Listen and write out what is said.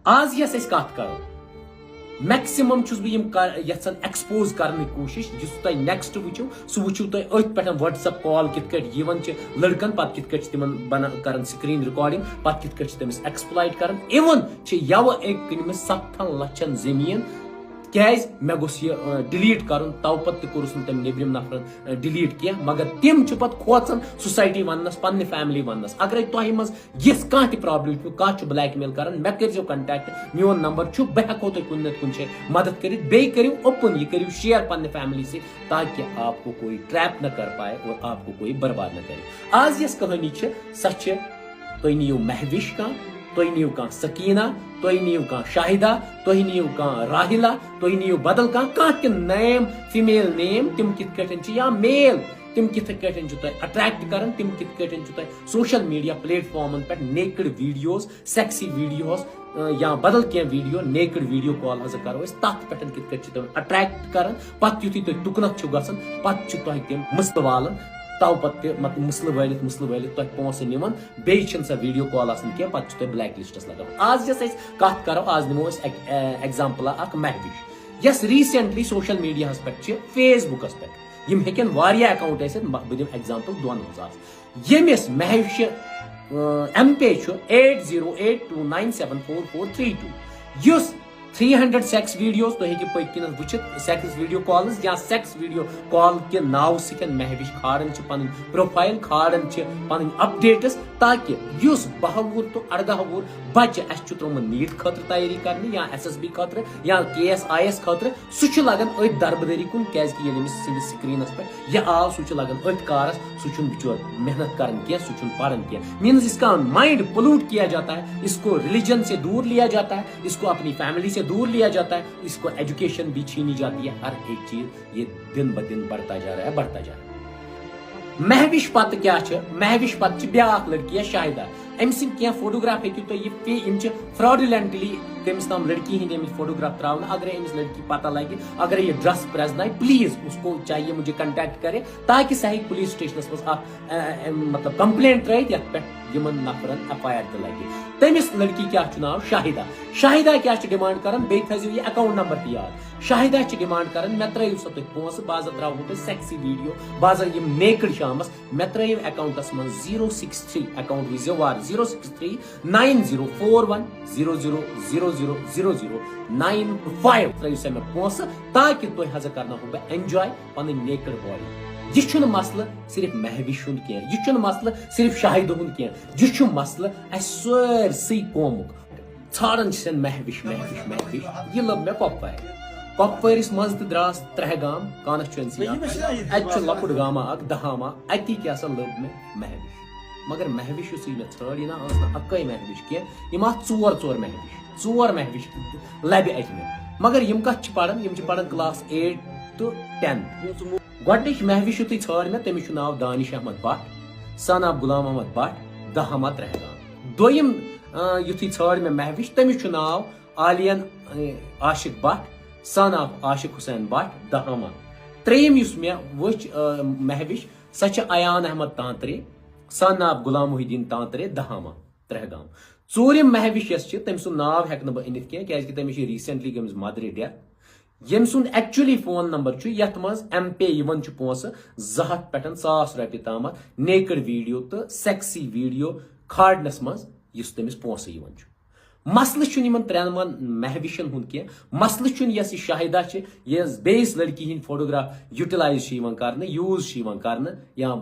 آز یس أسۍ کتھ کرو میکسمم چھُس بہٕ یِم یژھان ایکسپوز کرنٕچ کوٗشش یُس تۄہہِ نیکسٹ وٕچھِو سُہ وٕچھِو تُہۍ أتھۍ پٮ۪ٹھ وٹس ایپ کال کِتھ کٲٹھۍ یِوان چھِ لڑکن پتہٕ کِتھ کٲٹھۍ چھِ تِمن کران سکریٖن رِکارڈنگ پتہٕ کِتھ کٲٹھۍ چھِ تٔمِس ایکسپلایٹ کران اِوٕن چھِ یوٕ أکۍ کٕنمٕژ 7 لچھن زٔمیٖن کیازِ مےٚ گوٚژھ یہِ ڈِلیٖٹ کرُن تو پتہٕ تہِ کوٚرُس نہٕ تٔمۍ نیبرِم نفرن ڈِلیٖٹ کینٛہہ مگر تِم چھِ پتہٕ کھوژان سوسایٹی وننس پننہِ فیملی وننس اگرے تۄہہِ منٛز یِژھ کانٛہہ تہِ پرابلم چھُ کانٛہہ چھُ بلیک میل کران مےٚ کٔرزیو کنٹیکٹ میون نمبر چھُ بہٕ ہٮ۪کو تۄہہِ کُنہِ نتہٕ کُنہِ جایہِ مدد کٔرِتھ بیٚیہِ کٔرِو اوپن یہ کٔرِو شیئر پننہِ فیملی سے تاکہ آپ کو کوئی ٹریپ نہ کر پائے اور آپ کو کوئی برباد نہ کرے آز یس کہانی چھِ سۄ چھِ تُہۍ نِیِو مہوش کانٛہہ تُہۍ نِیِو کانٛہہ سکیٖنا تُہۍ نِیِو کانٛہہ شاہدہ تُہۍ نِیِو کانٛہہ راہِلا تُہۍ نِیِو بدل کانٛہہ تہِ نیم فیمیل نیم تِم کِتھ کٲٹھۍ چھِ یا میل تِم کِتھ کٲٹھۍ چھِ تۄہہِ اٹریکٹ کران تِم کِتھ کٲٹھۍ چھِ تۄہہِ سوشل میڈیا پلیٹ فارمن پٮ۪ٹھ نیکڈ ویڈیوز سیکسی ویڈیوز یا بدل کینٛہہ ویڈیو نیکڈ ویڈیو کال ہسا کرو أسۍ تتھ پٮ۪ٹھ کِتھ کٲٹھۍ چھِ تِم اٹریکٹ کران پتہٕ یُتھُے تُہۍ تُکنتھ چھِو گژھان پتہٕ چھِ تۄہہِ تِم مٕسلہٕ والان تو پتہٕ تہِ مٕسلہٕ وٲلِتھ تۄہہِ پونٛسہٕ نِوان بیٚیہِ چھِنہٕ سۄ ویڈیو کال آسان کینٛہہ پتہٕ چھِ تۄہہِ بلیک لسٹس لگان آز یۄس أسۍ کتھ کرو آز نِمو أسۍ ایگزامپل اکھ مہوش یۄس ریسنٹلی سوشل میڈیاہس پٮ۪ٹھ چھِ فیس بُکس پٮ۪ٹھ یم ہیٚکن واریاہ اکاؤنٹ ٲسِتھ بہٕ دِمہٕ ایگزامپل 2 منٛز آز ییٚمِس مہوشہِ ایم پے چھُ 8082974432 یُس 300 سیکس ویڈیوز تُہۍ ہیٚکِو پٔتۍ کِنۍ وٕچھِتھ سیکس ویڈیو کالز یا سیکس ویڈیو کال کہِ ناوٕ سۭتۍ مہوش کھاران چھِ پنٕنۍ پروفائل کھاران چھِ پنٕنۍ اپڈیٹس تاکہ یُس 12 وُہُر تہٕ 18 وُہُر بچہِ اسہِ چھُ ترومُت نیٹ خٲطرٕ تیٲری کرنہِ یا SSB خٲطرٕ یا KS IS خٲطرٕ سُہ چھُ لگان أتھۍ دربدٔری کُن کیازِ کہِ ییٚلہِ أمِس سٕنٛدِس سکریٖنس پٮ۪ٹھ یہِ آو سُہ چھُ لگان أتھۍ کارس سُہ چھُنہٕ بِچور محنت کران کینٛہہ سُہ چھُنہٕ پران کینٛہہ مینز اس کا مائنڈ پولوٹ کیا جاتا ہے اس کو ریلیجن سے دور لیا جاتا ہے اس کو اپنی فیملی سے دور لیا جاتا ہے اس کو ایجوکیشن بھی چھینی جاتی ہے ہر ایک چیز یہ دن بدن بڑھتا جا رہا ہے مہوش پتہٕ کیاہ چھِ مہوش پتہٕ چھِ بیاکھ لڑکی شاہدہ أمۍ سٕنٛدۍ کینٛہہ فوٹوگراف ہیٚکِو تُہۍ یِم چھِ فراڈولینٹلی تٔمِس تام لڑکی ہٕنٛدۍ أمِس فوٹوگراف تراونہٕ اگرے أمِس لڑکی پتہ لگہِ اگرے یہ ڈرس پرزنایہِ پلیز اس کو چاہیے مجھے کنٹیکٹ کرے تاکہ سۄ ہیٚکہِ پولیس سٹیشنس منٛز اکھ مطلب کمپلینٹ ترٲیِتھ یتھ پٮ۪ٹھ یِمن نفرن FIR تہِ لگہِ تٔمِس لڑکی کیاہ چھُ ناو شاہدہ کیاہ چھِ ڈِمانڈ کران بیٚیہِ تھٲیزیو یہِ اکاؤنٹ نمبر تہِ یاد شاہدہ چھِ ڈِمانڈ کران مےٚ ترٲیِو سا تُہۍ پونٛسہٕ بہٕ ہسا تراوہو تۄہہِ سیکسی ویڈیو بہٕ ہسا یِم نیکڈ شامس مےٚ ترٲیِو اکاؤنٹس منٛز 063 اکاؤنٹ وٕچھزیو وارٕ 063 9041 00000095 ترٲیِو سا مےٚ پونٛسہٕ تاکہِ تۄہہِ ہسا کرناوہو بہٕ اینجاے پنٕنۍ نیکڈ باڈی یہ چھُنہٕ مسلہٕ صرف مہوش ہُنٛد کینٛہہ یہ چھُنہٕ مسلہٕ صرف شاہدہ ہُنٛد کینٛہہ یہِ چھُ مسلہٕ اسہِ سٲرسٕے قومُک ژھانڈان چھِ مہوش یہِ لٔب مےٚ کۄپوٲرِس منٛز تہِ درٛاس 3 گام کانسچُوینسی اتہِ چھُ لۄکُٹ گاما اکھ دہاما اتی کیٛاہ سا لٔب مےٚ مہوش مگر مہوش یُسٕے مےٚ ژھٲر یہِ نہ ٲس نہٕ اکٲے مہوش کینٛہہ یِم آسہٕ ژور مہوش لبہِ اتہِ مےٚ مگر یِم کتھ چھِ پران کلاس 8 تہٕ 10 گۄڈنِچ مہوش یُتھُے ژھٲر مےٚ تٔمِس چھُ ناو دانش احمد بٹ سن آف غلام احمد بٹ دہاما 3 گام دوٚیِم یُتھُے ژھٲر مےٚ مہوش تٔمِس چھُ ناو عالین عاشق بٹ سن آف عاشق حسین بٹ دہاما ترٛیٚیِم یُس مےٚ وٕچھ مہوش سۄ چھِ عیان احمد تانترے سن آف غلام محی الدین تانترے دہاما 3 گام ژوٗرِم مہوش یۄس چھِ تٔمۍ سُنٛد ناو ہٮ۪کہٕ نہٕ بہٕ أنِتھ کینٛہہ کیازِ کہِ تٔمِس چھِ ریسنٹلی گٔمٕژ مدرِ ڈیتھ ییٚمہِ سُنٛد ایکچُلی فون نمبر چھُ یتھ منٛز ایم پے یِوان چھُ پونٛسہٕ 200 پٮ۪ٹھ 1,000 رۄپیہِ تامتھ نیکڈ ویڈیو تہٕ سیکسی ویڈیو کھارنس منٛز یُس تٔمِس پونٛسہٕ یِوان چھُ مسلہٕ چھُنہٕ یِمن 3 مہوشن ہُنٛد کینٛہہ مسلہٕ چھُنہٕ یۄس یہِ شاہدہ چھِ یۄس بیٚیِس لڑکی ہٕنٛدۍ فوٹوگراف یوٗٹِلایز چھِ یِوان کرنہٕ یوٗز چھِ یِوان کرنہٕ یا